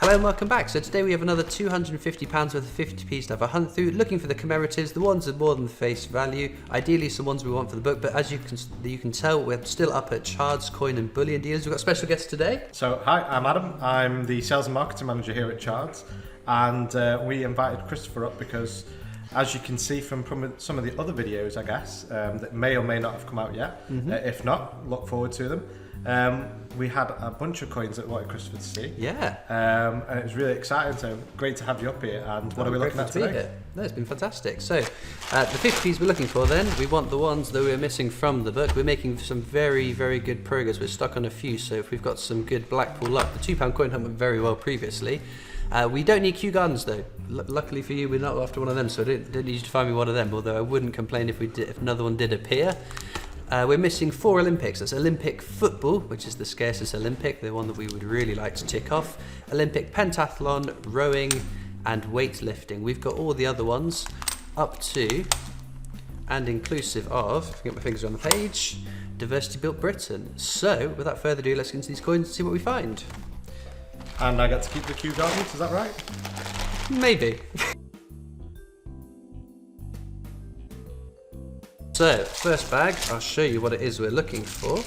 Hello and welcome back. So today we have another £250 worth of 50p to have a hunt through, looking for the commemoratives, the ones with more than face value, ideally some ones we want for the book, but as you can tell, we're still up at Chard's Coin and Bullion Dealers. We've got special guests today. So hi, I'm Adam. I'm the sales and marketing manager here at Chard's, and we invited Christopher up because, as you can see from some of the other videos, I guess, that may or may not have come out yet. If not, look forward to them. We had a bunch of coins that we wanted Christopher to see. Yeah. And it was really exciting, so great to have you up here. And what are we looking at today? No, it's been fantastic. So, the 50p's we're looking for then, we want the ones that we're missing from the book. We're making some very, very good progress. We're stuck on a few, so if we've got some good Blackpool luck, the £2 coin hunt went very well previously. We don't need Kew Gardens though. Luckily for you, we're not after one of them, so I don't need you to find me one of them, although I wouldn't complain if another one did appear. We're missing 4 Olympics. That's Olympic football, which is the scarcest Olympic, the one that we would really like to tick off. Olympic pentathlon, rowing, and weightlifting. We've got all the other ones up to and inclusive of, if I get my fingers on the page, Diversity Built Britain. So, without further ado, let's get into these coins and see what we find. And I get to keep the Kew Gardens, is that right? Maybe. So, first bag, I'll show you what it is we're looking for.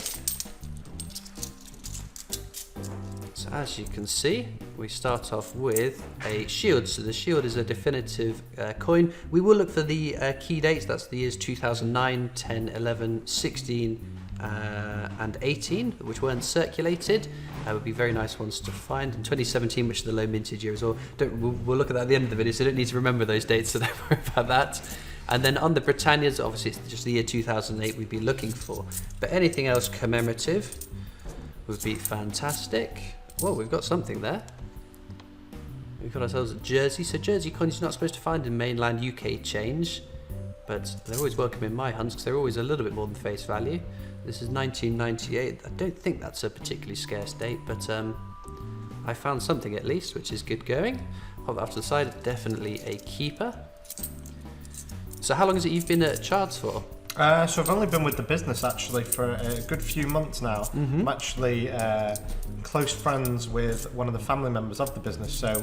So as you can see, we start off with a shield. So the shield is a definitive coin. We will look for the key dates, that's the years 2009, 10, 11, 16 and 18, which weren't circulated. Would be very nice ones to find. In 2017, which is the low mintage year as well. We'll look at that at the end of the video, so you don't need to remember those dates, so don't worry about that. And then on the Britannias, obviously it's just the year 2008 we'd be looking for. But anything else commemorative would be fantastic. Well, we've got something there. We've got ourselves a jersey. So jersey coins you're not supposed to find in mainland UK change, but they're always welcome in my hunts because they're always a little bit more than face value. This is 1998. I don't think that's a particularly scarce date, but I found something at least, which is good going. Hold that off to the side, definitely a keeper. So how long is it you've been at Chard's for? So I've only been with the business actually for a good few months now. I'm actually close friends with one of the family members of the business. So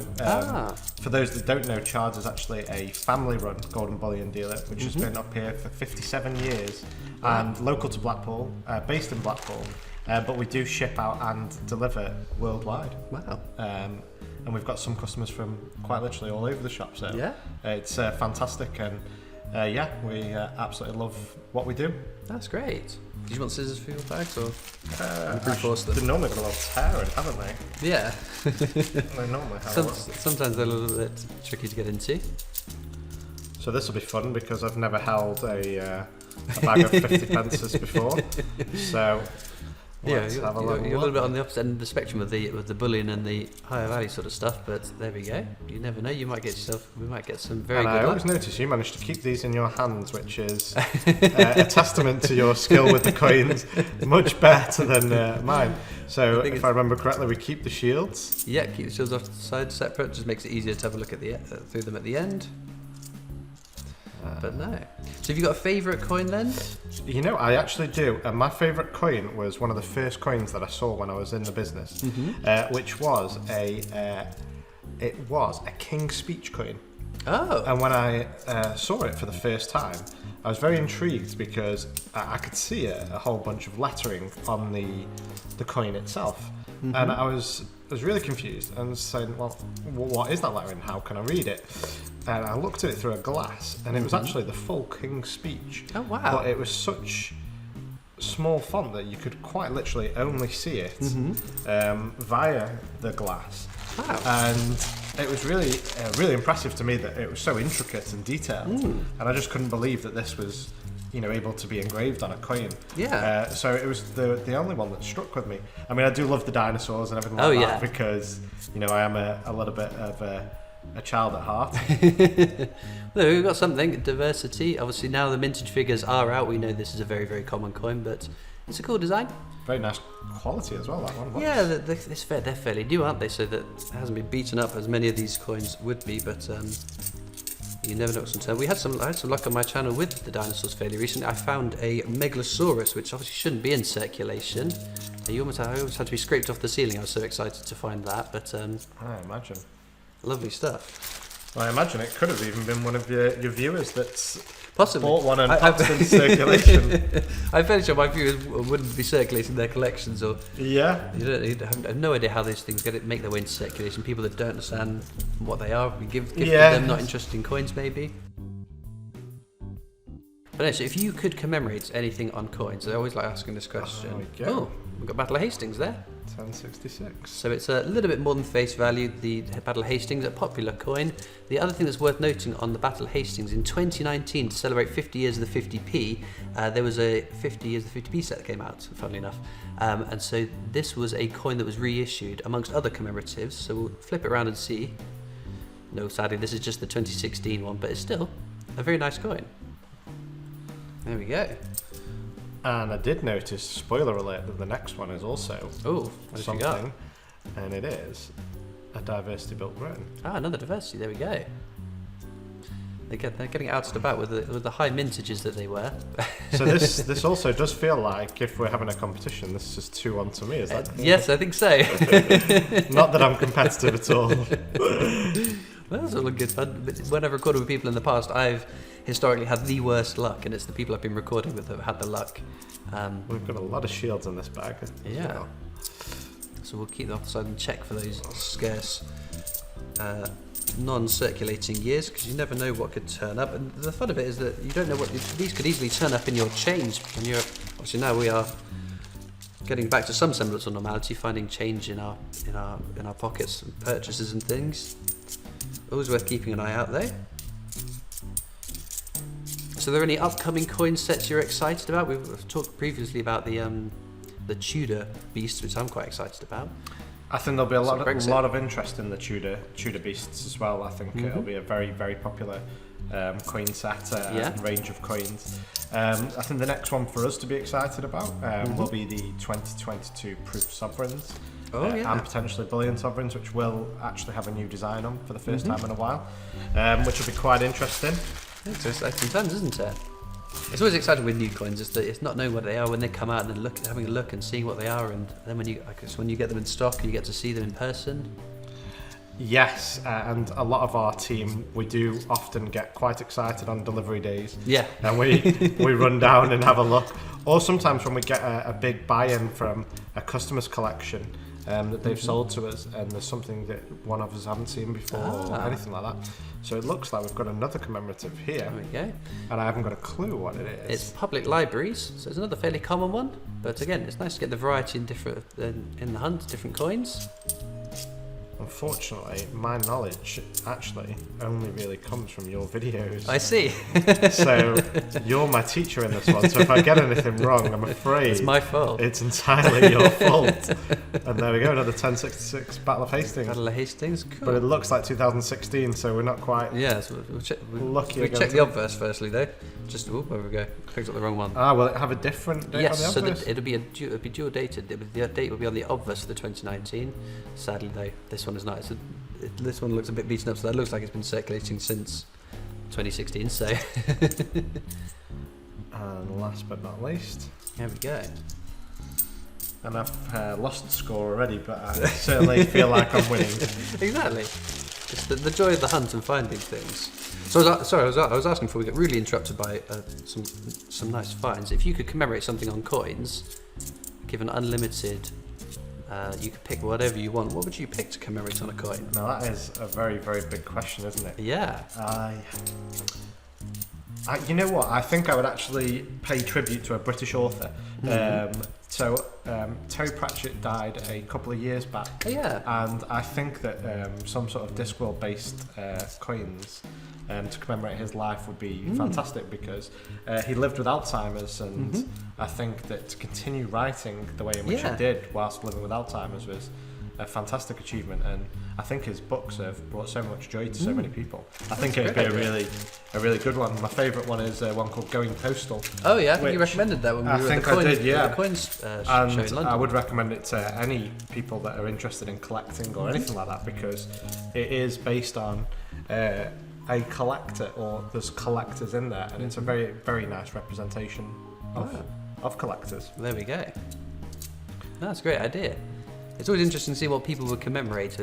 for those that don't know, Chard's is actually a family-run golden bullion dealer, which has been up here for 57 years and local to Blackpool, based in Blackpool. But we do ship out and deliver worldwide. Wow. And we've got some customers from quite literally all over the shop. So yeah, it's fantastic and. We absolutely love what we do. That's great. Do you want scissors for your bags or they're normally got a little tear in, haven't they? Yeah. They normally have. Sometimes they're a little bit tricky to get into. So this will be fun because I've never held a bag of 50 pences before. So yeah, you're a little bit on the opposite end of the spectrum with the bullion and the higher value sort of stuff, but there we go. You never know, we might get some very good luck. I always notice you managed to keep these in your hands, which is a testament to your skill with the coins, much better than mine. So if I remember correctly, we keep the shields. Yeah, keep the shields off to the side separate, just makes it easier to have a look at through them at the end. But no. So have you got a favourite coin then? You know, I actually do. And my favourite coin was one of the first coins that I saw when I was in the business, which was a King's Speech coin. Oh. And when I saw it for the first time, I was very intrigued because I could see a whole bunch of lettering on the coin itself. And I was really confused and saying, well, what is that lettering? How can I read it? And I looked at it through a glass, and it was actually the full King's Speech. Oh, wow. But it was such small font that you could quite literally only see it via the glass. Wow. And it was really, really impressive to me that it was so intricate and detailed. And I just couldn't believe that this was, able to be engraved on a coin. Yeah. So it was the only one that struck with me. I mean, I do love the dinosaurs and everything like that because, I am a little bit of a child at heart. Well, we've got something, diversity. Obviously now the mintage figures are out. We know this is a very, very common coin, but it's a cool design. Very nice quality as well, that one. Yeah, they're fairly new, aren't they? So that it hasn't been beaten up as many of these coins would be, but You never know what's on turn. I had some luck on my channel with the dinosaurs fairly recently. I found a Megalosaurus, which obviously shouldn't be in circulation. I almost had to be scraped off the ceiling. I was so excited to find that, but I imagine. Lovely stuff. Well, I imagine it could have even been one of your viewers that's possibly bought one and popped in circulation. I'm fairly sure my viewers wouldn't be circulating their collections, or yeah. You have no idea how those things make their way into circulation. People that don't understand what they are, we give them not interested in coins, maybe. But anyway, so if you could commemorate anything on coins, I always like asking this question. Oh, we've got Battle of Hastings there. 1066. So it's a little bit more than face value, the Battle of Hastings, a popular coin. The other thing that's worth noting on the Battle of Hastings, in 2019, to celebrate 50 years of the 50p, there was a 50 years of the 50p set that came out, funnily enough. And so this was a coin that was reissued amongst other commemoratives. So we'll flip it around and see. No, sadly, this is just the 2016 one, but it's still a very nice coin. There we go. And I did notice, spoiler alert, that the next one is also something, and it is a diversity built Britain. Ah, another diversity. There we go. They're getting out and about with the high mintages that they were. So this also does feel like, if we're having a competition, this is 2-1 to me. Is that? Yes, I think so. Not that I'm competitive at all. Well, that's all good fun. But when I've recorded with people in the past, I've historically had the worst luck, and it's the people I've been recording with that have had the luck. We've got a lot of shields in this bag. Yeah. So we'll keep them offside and check for those scarce non-circulating years, because you never know what could turn up. And the fun of it is that you don't know these could easily turn up in your change. And obviously now we are getting back to some semblance of normality, finding change in our pockets and purchases and things. Always worth keeping an eye out though. So are there any upcoming coin sets you're excited about? We've talked previously about the Tudor beasts, which I'm quite excited about. I think there'll be a lot of interest in the Tudor beasts as well. I think it'll be a very, very popular coin set and range of coins. I think the next one for us to be excited about will be the 2022 Proof Sovereigns. And potentially bullion sovereigns, which will actually have a new design on for the first time in a while, which will be quite interesting. It's exciting times, isn't it? It's always exciting with new coins. It's not knowing what they are when they come out, and then having a look and seeing what they are, and then when you get them in stock, you get to see them in person. Yes, and a lot of our team, we do often get quite excited on delivery days. Yeah. And we run down and have a look. Or sometimes when we get a big buy-in from a customer's collection that they've sold to us, and there's something that one of us haven't seen before or anything like that. So it looks like we've got another commemorative here. There we go. And I haven't got a clue what it is. It's public libraries, so it's another fairly common one. But again, it's nice to get the variety in the hunt, different coins. Unfortunately, my knowledge actually only really comes from your videos. I see. So you're my teacher in this one, so if I get anything wrong, I'm afraid it's my fault. It's entirely your fault. And there we go, another 1066 Battle of Hastings. Battle of Hastings, cool. But it looks like 2016, so we're not quite so we'll check lucky. the obverse firstly though. Just there we go. Clicked up the wrong one. Will it have a different date on the obverse? So it'll be dual dated. The date will be on the obverse for the 2019. Sadly though, this one is not. This one looks a bit beaten up, so that looks like it's been circulating since 2016. So. And last but not least, there we go. And I've lost the score already, but I certainly feel like I'm winning. Exactly. It's the joy of the hunt and finding things. So I was asking before we get really interrupted by some nice finds. If you could commemorate something on coins, given unlimited, you could pick whatever you want. What would you pick to commemorate on a coin? Now that is a very, very big question, isn't it? Yeah. You know what? I think I would actually pay tribute to a British author. Terry Pratchett died a couple of years back. Oh, yeah. And I think that some sort of Discworld-based coins to commemorate his life would be fantastic, because he lived with Alzheimer's, and I think that to continue writing the way in which he did whilst living with Alzheimer's was a fantastic achievement, and I think his books have brought so much joy to so many people. I think it'd be a really good one. My favourite one is one called Going Postal. Oh yeah, I think you recommended that when we were at the coins show in London. I would recommend it to any people that are interested in collecting or anything like that, because it is based on a collector, or there's collectors in there, and it's a very, very nice representation of collectors. There we go. That's a great idea. It's always interesting to see what people would commemorate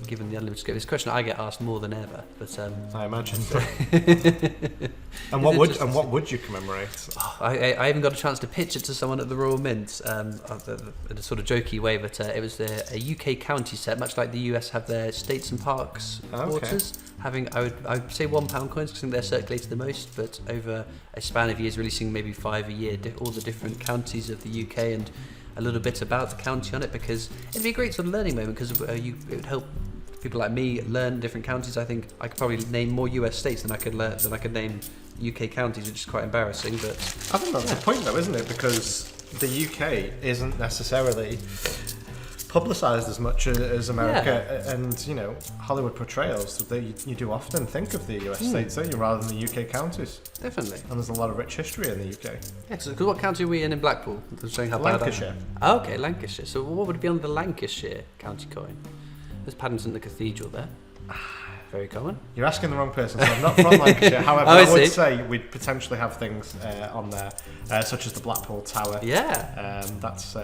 given the unlimited scope. It's a question I get asked more than ever. But I imagine so. And what would you commemorate? Oh, I even got a chance to pitch it to someone at the Royal Mint in a sort of jokey way, but it was a UK county set, much like the US have their states and parks quarters. Having, I would say £1 coins, because I think they're circulated the most, but over a span of years, releasing maybe 5 a year, all the different counties of the UK and a little bit about the county on it, because it'd be a great sort of learning moment, because it would help people like me learn different counties. I think I could probably name more US states than I could name UK counties, which is quite embarrassing. But I think that's the point, though, isn't it? Because the UK isn't necessarily publicised as much as America, and you know, Hollywood portrayals. You do often think of the US states, don't you, rather than the UK counties? Definitely. And there's a lot of rich history in the UK. Yeah, because what county are we in Blackpool? Showing how Lancashire. Oh, okay, Lancashire. So what would be on the Lancashire county coin? There's Paddington, the cathedral there. Very common. You're asking the wrong person, so I'm not from Lancashire. However, I would say we'd potentially have things on there, such as the Blackpool Tower. Yeah. That's,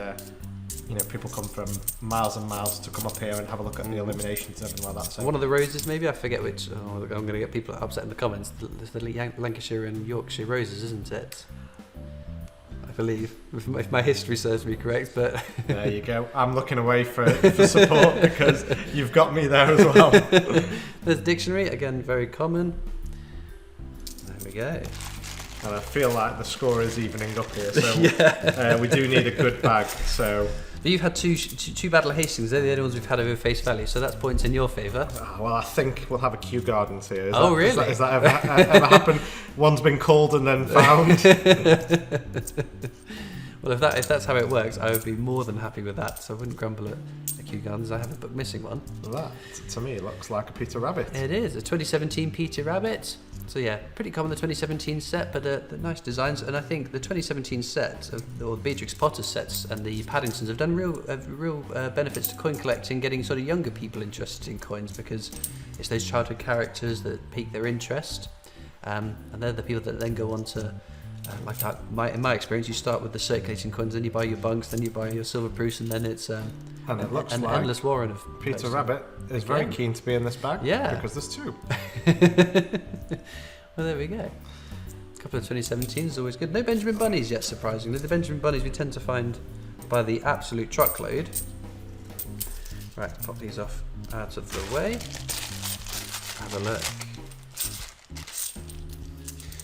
you know, people come from miles and miles to come up here and have a look at the illuminations and everything like that. So. One of the roses, maybe? I forget which. Oh, I'm going to get people upset in the comments. It's the Lancashire and Yorkshire roses, isn't it? I believe, if my history serves me correct, but... There you go. I'm looking away for support because you've got me there as well. There's dictionary, again, very common. There we go. And I feel like the score is evening up here, so we do need a good bag. So but you've had two Battle of Hastings. They're the only ones we've had over face value, so that's points in your favour. Well, I think we'll have a Kew Gardens here. Really? Has that ever happened? One's been called and then found. Well, if that's how it works, I would be more than happy with that. So I wouldn't grumble at Kew Gardens. I have a book missing one. That, to me, looks like a Peter Rabbit. It is a 2017 Peter Rabbit. So yeah, pretty common, the 2017 set, but the nice designs. And I think the 2017 set, or the Beatrix Potter sets and the Paddingtons have done real benefits to coin collecting, getting sort of younger people interested in coins, because it's those childhood characters that pique their interest. And they're the people that then go on to, in my experience, you start with the circulating coins, then you buy your bunks, then you buy your silver proofs, and then it's and it looks an like endless warren of Peter Rabbit is very keen to be in this bag. Yeah, because there's two. Well, there we go. A couple of 2017s is always good. No Benjamin Bunnies yet, surprisingly. The Benjamin Bunnies we tend to find by the absolute truckload. Right, pop these off out of the way. Have a look.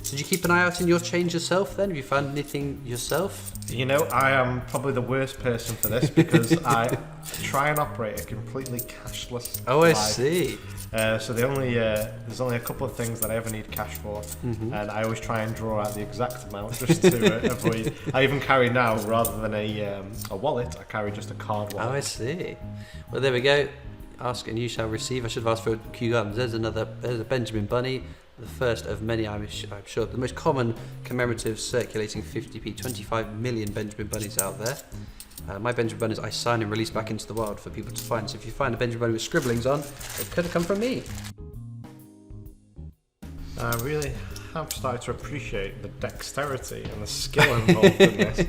Did you keep an eye out in your change yourself then? Have you found anything yourself? You know, I am probably the worst person for this because I try and operate a completely cashless life. See. So there's only a couple of things that I ever need cash for, and I always try and draw out the exact amount just to avoid. I even carry now, rather than a wallet, I carry just a card wallet. Oh, I see. Well, there we go. Ask and you shall receive. I should have asked for Kew Gardens. There's a Benjamin Bunny. The first of many, I'm sure. The most common commemorative circulating 50p, 25 million Benjamin Bunnies out there. My Benjamin Bunnies I sign and release back into the wild for people to find. So if you find a Benjamin Bunny with scribblings on, it could have come from me. I really have started to appreciate the dexterity and the skill involved in this,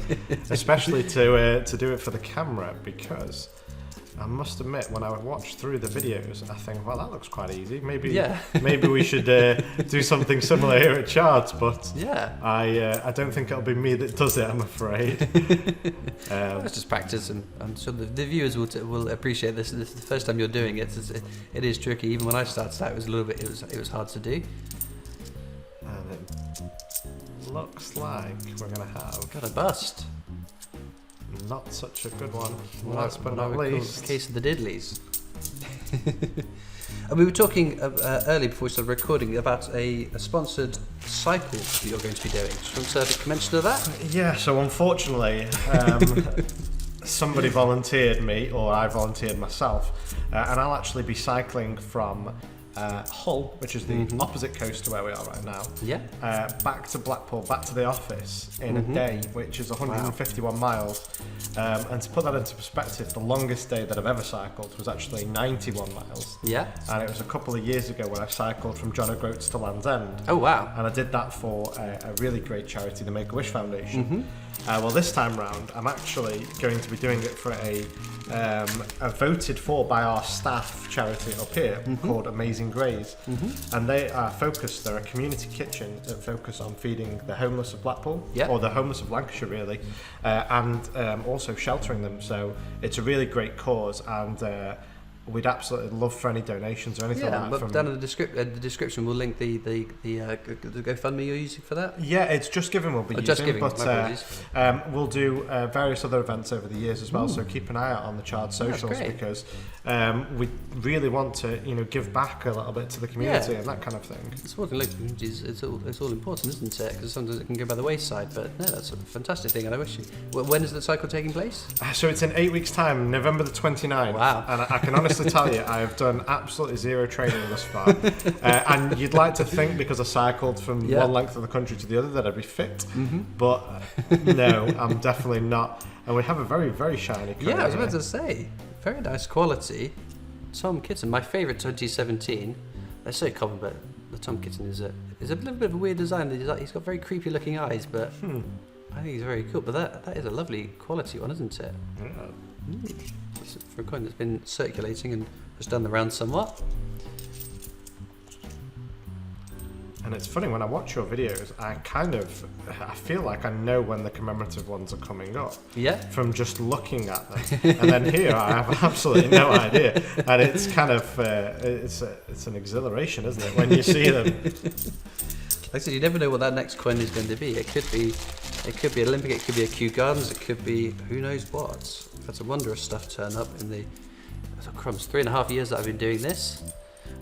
especially to do it for the camera, because I must admit, when I watch through the videos, I think, well, that looks quite easy. Maybe we should do something similar here at Chards, but I don't think it'll be me that does it, I'm afraid. Let's just practice, and I'm sure the viewers will appreciate this. This is the first time you're doing it. It is tricky. Even when I started out, it was hard to do. And it looks like we're going to have... Got a bust. Not such a good one. Last but not least, the case of the Diddleys. And we were talking earlier before we started recording about a sponsored cycle that you're going to be doing. Do you want to make mention of that? Yeah, so unfortunately, somebody volunteered me, or I volunteered myself, and I'll actually be cycling from Hull, which is the opposite coast to where we are right now, back to Blackpool, back to the office in a day, which is 151 miles. And to put that into perspective, the longest day that I've ever cycled was actually 91 miles. Yeah. And it was a couple of years ago when I cycled from John O'Groats to Land's End. Oh, wow. And I did that for a really great charity, the Make-A-Wish Foundation. Well, this time round, I'm actually going to be doing it for a voted for by our staff charity up here called Amazing Grays. And they are focused, they're a community kitchen that focus on feeding the homeless of Blackpool, or the homeless of Lancashire really, and also sheltering them. So it's a really great cause, and we'd absolutely love for any donations or anything like that. But down in the description, we'll link the GoFundMe you're using for that. Yeah, it's Just Giving we'll be using, Just Giving, but we'll do various other events over the years as well. So keep an eye out on the Chard socials, because we really want to, give back a little bit to the community and that kind of thing. Supporting local communities, it's all important, isn't it? Because sometimes it can go by the wayside. But no, that's a fantastic thing, and I wish you. When is the cycle taking place? So it's in 8 weeks' time, November the 29th. Wow! And I can honestly tell you, I have done absolutely zero training thus far. And you'd like to think, because I cycled from one length of the country to the other, that I'd be fit. But no, I'm definitely not. And we have a very, very shiny colour. Yeah, I was about to say, very nice quality. Tom Kitten, my favourite 2017. They're so common, but the Tom Kitten is a little bit of a weird design. He's got very creepy looking eyes, but I think he's very cool. But that is a lovely quality one, isn't it? Yeah. For a coin that's been circulating and has done the round somewhat. And it's funny, when I watch your videos, I feel like I know when the commemorative ones are coming up. Yeah. From just looking at them. And then here I have absolutely no idea. And it's kind of, it's an exhilaration, isn't it, when you see them. Like I said, you never know what that next coin is going to be. It could be Olympic, it could be a Kew Gardens, it could be who knows what. I've had some wondrous stuff turn up in the 3.5 years that I've been doing this.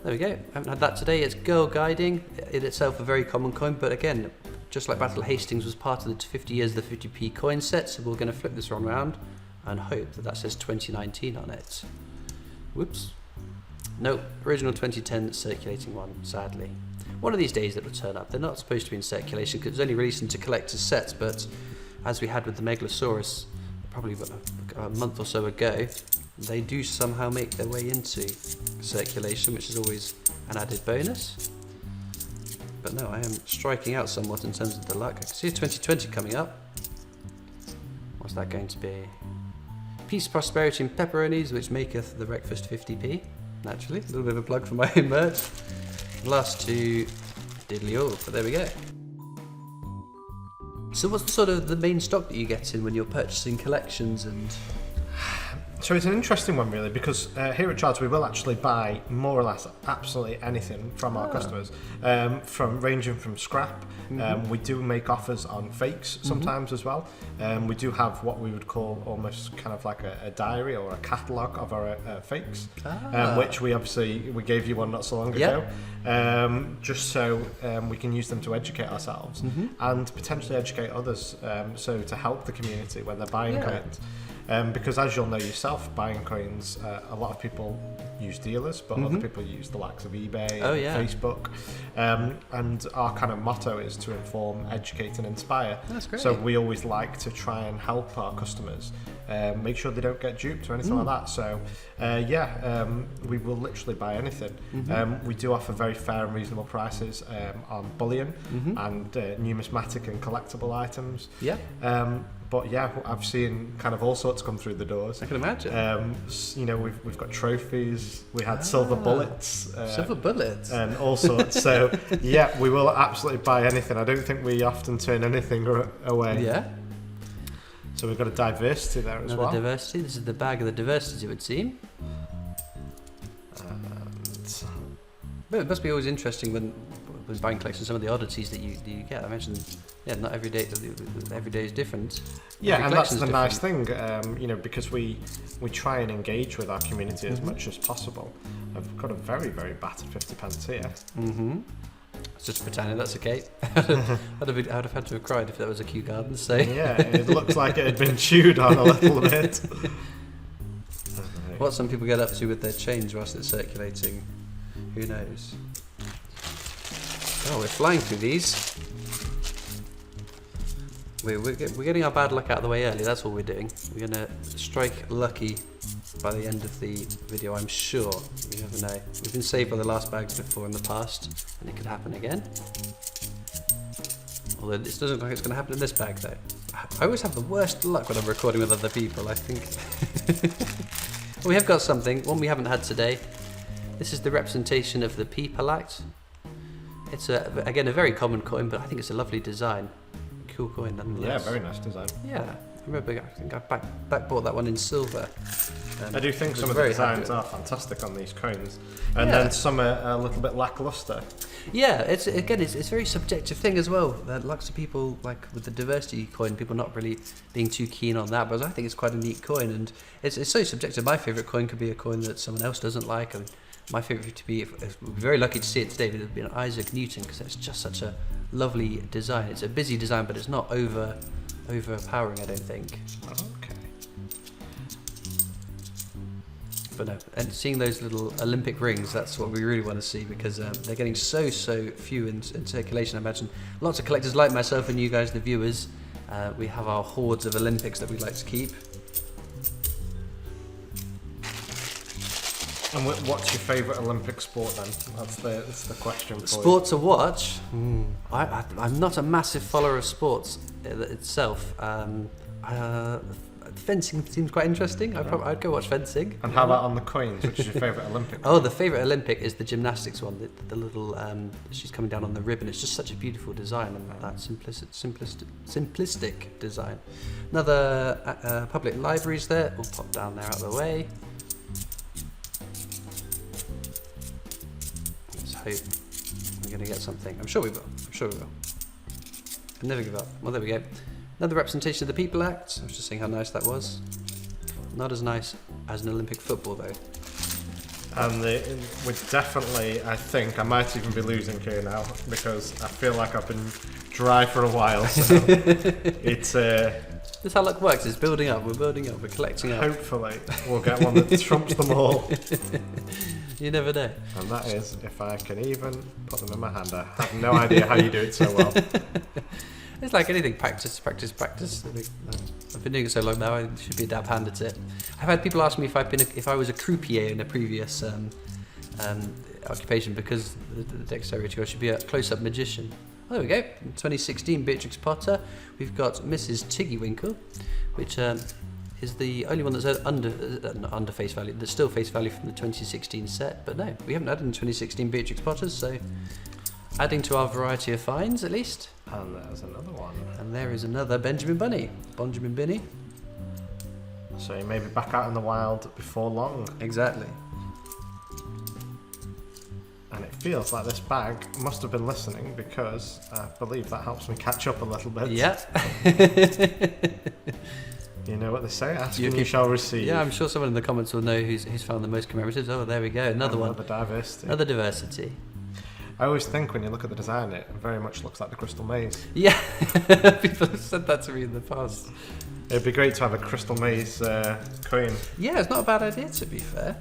There we go. I haven't had that today. It's Girl Guiding, in itself a very common coin, but again, just like Battle of Hastings was part of the 50 years of the 50p coin set, so we're going to flip this one around and hope that says 2019 on it. Whoops. No, original 2010 circulating one, sadly. One of these days it will turn up. They're not supposed to be in circulation because it's only released into collector's sets, but as we had with the Megalosaurus probably a month or so ago, they do somehow make their way into circulation, which is always an added bonus. But no, I am striking out somewhat in terms of the luck. I can see 2020 coming up. What's that going to be? Peace, prosperity and pepperonis, which maketh the breakfast 50p. Naturally, a little bit of a plug for my own merch. Last two, diddly all, but there we go. So what's the sort of the main stock that you get in when you're purchasing collections and... So it's an interesting one really, because here at Chards we will actually buy more or less absolutely anything from our customers, ranging from scrap. We do make offers on fakes sometimes as well. We do have what we would call almost kind of like a diary or a catalogue of our fakes, which we gave you one not so long ago, just so we can use them to educate ourselves and potentially educate others, so to help the community when they're buying coins. Because as you'll know yourself, buying coins, a lot of people use dealers, but other people use the likes of eBay, Facebook, and our kind of motto is to inform, educate and inspire. That's great. So we always like to try and help our customers, make sure they don't get duped or anything like that. So we will literally buy anything. We do offer very fair and reasonable prices on bullion and numismatic and collectible items. But yeah, I've seen kind of all sorts come through the doors. I can imagine. We've got trophies. We had silver bullets. Silver bullets. And all sorts. So yeah, we will absolutely buy anything. I don't think we often turn anything away. Yeah. So we've got a diversity there as well. Diversity. This is the bag of the diversity, it would seem. But it must be always interesting when buying collections, some of the oddities that you get. I mentioned, not every day is different. Yeah, and that's the nice thing, because we try and engage with our community as much as possible. I've got a very, very battered 50p here. It's just pretending that's okay. I'd have had to have cried if that was a Kew Gardens. So yeah, it looks like it had been chewed on a little bit. What some people get up to with their change whilst it's circulating. Who knows? Oh, we're flying through these. We're getting our bad luck out of the way early, that's all we're doing. We're going to strike lucky by the end of the video, I'm sure. You never know. We've been saved by the last bags before in the past, and it could happen again. Although this doesn't look like it's going to happen in this bag, though. I always have the worst luck when I'm recording with other people, I think. Well, we have got something, one we haven't had today. This is the representation of the People Act. It's, again, a very common coin, but I think it's a lovely design. Cool coin, nonetheless. Yeah, very nice design. Yeah, I remember, I think I back bought that one in silver. I do think some of the designs are fantastic on these coins, and then some are a little bit lackluster. Yeah, it's a very subjective thing as well. Lots of people, like with the diversity coin, people not really being too keen on that, but I think it's quite a neat coin, and it's so subjective. My favourite coin could be a coin that someone else doesn't like, and my favourite to be, if we're very lucky to see it today, but it would be an Isaac Newton, because it's just such a lovely design. It's a busy design, but it's not overpowering, I don't think. Okay. But no, and seeing those little Olympic rings, that's what we really want to see, because they're getting so few in circulation. I imagine lots of collectors like myself and you guys, the viewers, we have our hordes of Olympics that we'd like to keep. And what's your favourite Olympic sport then? That's the question for Sport to watch? I'm not a massive follower of sports itself. Fencing seems quite interesting. I'd go watch fencing. And how about on the coins? Which is your favourite Olympic? Oh, the favourite Olympic is the gymnastics one. The little she's coming down on the ribbon. It's just such a beautiful design, and that simplistic design. Another public libraries there. We'll pop down there out of the way. Let's hope we're going to get something. I'm sure we will. And never give up. Well, there we go. Another representation of the People Act. I was just saying how nice that was. Not as nice as an Olympic football, though. And we're definitely, I think, I might even be losing here now, because I feel like I've been dry for a while. So it's... This is how luck works. It's building up. We're building up. We're collecting up. Hopefully, we'll get one that trumps them all. You never know. And that is if I can even put them in my hand. I have no idea how you do it so well. It's like anything, practice. I've been doing it so long now, I should be a dab hand at it. I've had people ask me if I was a croupier in a previous occupation, because the dexterity, I should be a close-up magician. Oh, there we go. In 2016, Beatrix Potter. We've got Mrs. Tiggywinkle, which is the only one that's under face value, that's still face value from the 2016 set. But no, we haven't had any 2016 Beatrix Potters, so adding to our variety of finds at least. And there's another one. And there is another Benjamin Bunny. So you may be back out in the wild before long. Exactly. And it feels like this bag must have been listening, because I believe that helps me catch up a little bit. Yeah. You know what they say, ask and you shall receive. Yeah, I'm sure someone in the comments will know who's found the most commemoratives. Oh, there we go, another one. Another diversity. I always think when you look at the design, it very much looks like the Crystal Maze. Yeah, people have said that to me in the past. It'd be great to have a Crystal Maze coin. Yeah, it's not a bad idea, to be fair.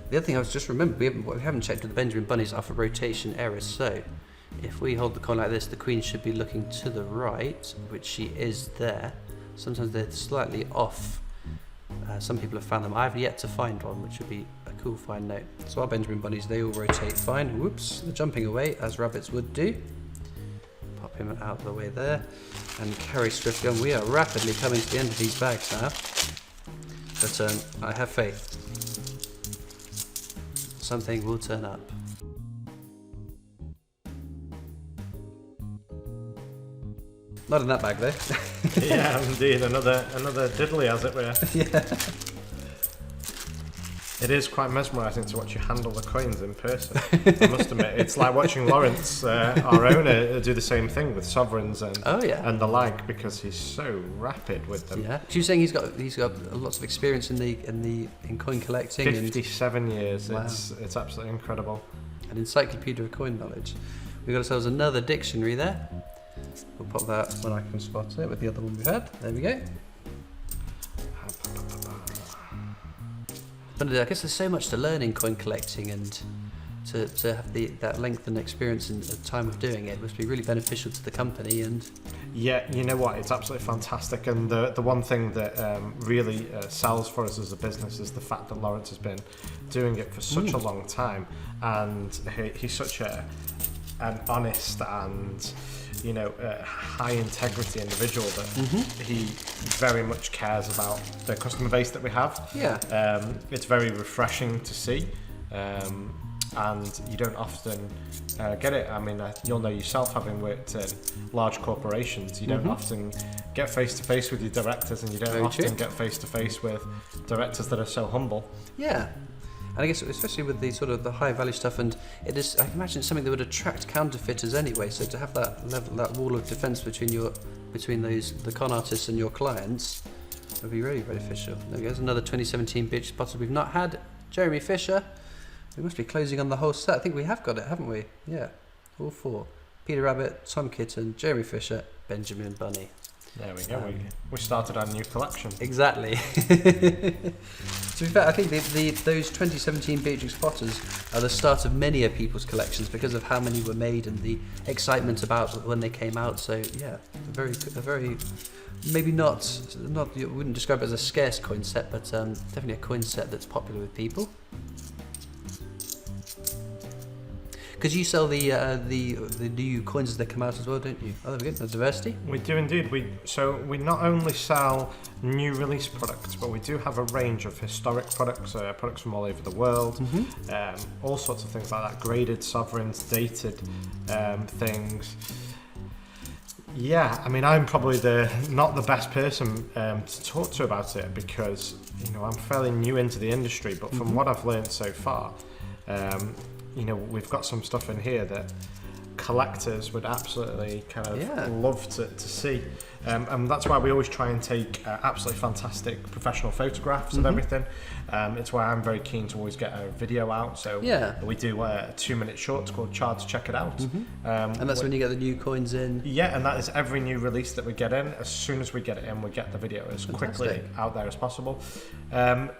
The other thing I was just remembering, we haven't checked with the Benjamin Bunnies are for rotation errors, so if we hold the coin like this, the queen should be looking to the right, which she is there. Sometimes they're slightly off. Some people have found them. I've yet to find one, which would be a cool find note. So our Benjamin Bunnies, they all rotate fine. Whoops, they're jumping away, as rabbits would do. Pop him out of the way there, and carry swiftly on. We are rapidly coming to the end of these bags now, but I have faith. Something will turn up. Not in that bag though. Yeah, indeed, another diddly, as it were. Yeah. It is quite mesmerising to watch you handle the coins in person. I must admit, it's like watching Lawrence, our owner, do the same thing with sovereigns and and the like, because he's so rapid with them. Yeah. She was saying he's got lots of experience in coin collecting. 57 years. Wow. It's absolutely incredible. An encyclopedia of coin knowledge. We've got ourselves another dictionary there. We'll pop that when I can spot it with the other one we had. There we go. But I guess there's so much to learn in coin collecting, and to have that length and experience and time of doing it must be really beneficial to the company. And yeah, you know what, it's absolutely fantastic. And the one thing that really sells for us as a business is the fact that Lawrence has been doing it for such a long time, and he's such an honest and high integrity individual that he very much cares about the customer base that we have. It's very refreshing to see, and you don't often get it. I mean, you'll know yourself, having worked in large corporations, you don't often get face to face with your directors, and you don't often get face to face with directors that are so humble. And I guess especially with the sort of the high value stuff, and it is, I can imagine it's something that would attract counterfeiters anyway. So to have that wall of defence between the con artists and your clients would be really beneficial. There we go. There's another 2017 Beatrix Potter we've not had. Jeremy Fisher. We must be closing on the whole set. I think we have got it, haven't we? Yeah, all 4. Peter Rabbit, Tom Kitten, Jeremy Fisher, Benjamin Bunny. There we go. We started our new collection. Exactly. To be fair, I think those 2017 Beatrix Potters are the start of many of people's collections because of how many were made and the excitement about when they came out. So yeah, a very maybe not you wouldn't describe it as a scarce coin set, but definitely a coin set that's popular with people. Because you sell the new coins as they come out as well, don't you? Oh, there we go. There's diversity. We do indeed. We not only sell new release products, but we do have a range of historic products, products from all over the world, all sorts of things like that, graded sovereigns, dated things. Yeah, I mean, I'm probably not the best person to talk to about it, because I'm fairly new into the industry. But from what I've learned so far, we've got some stuff in here that collectors would absolutely kind of love to see. And that's why we always try and take absolutely fantastic professional photographs of everything. It's why I'm very keen to always get a video out. So we do a 2-minute short called Charts Check It Out. And that's when you get the new coins in. Yeah, and that is every new release that we get in. As soon as we get it in, we get the video as quickly out there as possible.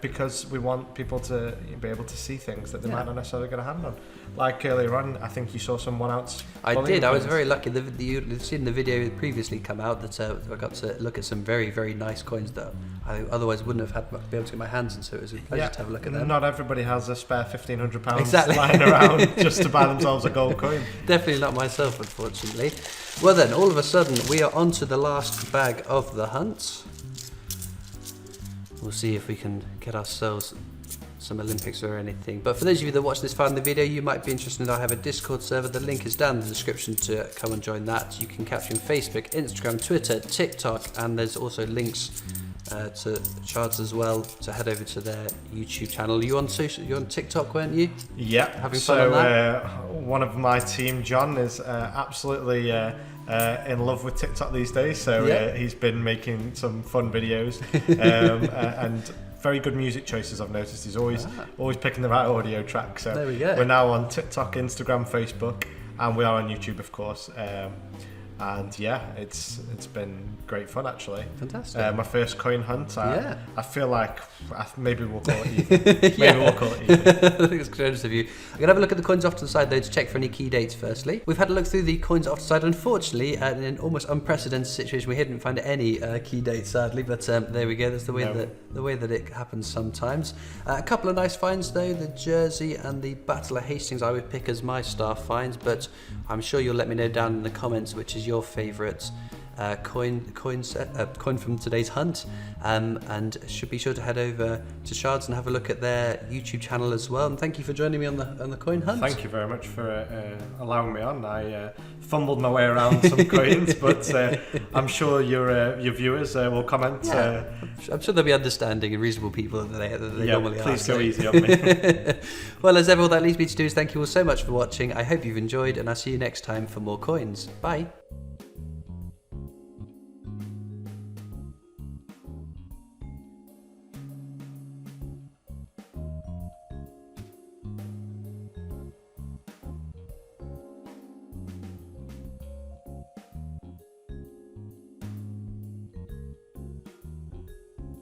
Because we want people to be able to see things that they might not necessarily get a hand on. Like earlier on, I think you saw some one-outs. I did. I was very lucky. You've seen the video previously come out that I got to look at some very, very nice coins that I otherwise wouldn't have had be able to get my hands in. So it was a pleasure to have a look at them. Not everybody has a spare £1,500 lying around just to buy themselves a gold coin. Definitely not myself, unfortunately. Well then, all of a sudden, we are on to the last bag of the hunt. We'll see if we can get ourselves some Olympics or anything. But for those of you that watch this far in the video, you might be interested. I have a Discord server. The link is down in the description to come and join that. You can catch me on Facebook, Instagram, Twitter, TikTok, and there's also links to Shards as well, to head over to their YouTube channel. You're on TikTok, weren't you? Yeah. Having fun on that? One of my team, John, is absolutely in love with TikTok these days. So he's been making some fun videos and very good music choices. I've noticed he's always picking the right audio track. So there we go. We're now on TikTok, Instagram, Facebook, and we are on YouTube, of course. And yeah, it's been great fun, actually. Fantastic. My first coin hunt. I feel like maybe we'll call it even. We'll call it even. I think it's generous of you. I'm gonna have a look at the coins off to the side though to check for any key dates. Firstly, we've had a look through the coins off to the side. Unfortunately, in an almost unprecedented situation, we didn't find any key dates, sadly. But there we go. That's the way that it happens sometimes. A couple of nice finds though. The Jersey and the Battle of Hastings I would pick as my star finds, but I'm sure you'll let me know down in the comments which is your favourite coin from today's hunt, and should be sure to head over to Shards and have a look at their YouTube channel as well. And thank you for joining me on the coin hunt. Thank you very much for allowing me on. I fumbled my way around some coins, but I'm sure your viewers will comment. I'm sure they'll be understanding and reasonable people that they normally are. Please go easy on me. Well, as ever, all that leaves me to do is thank you all so much for watching. I hope you've enjoyed, and I'll see you next time for more coins. Bye.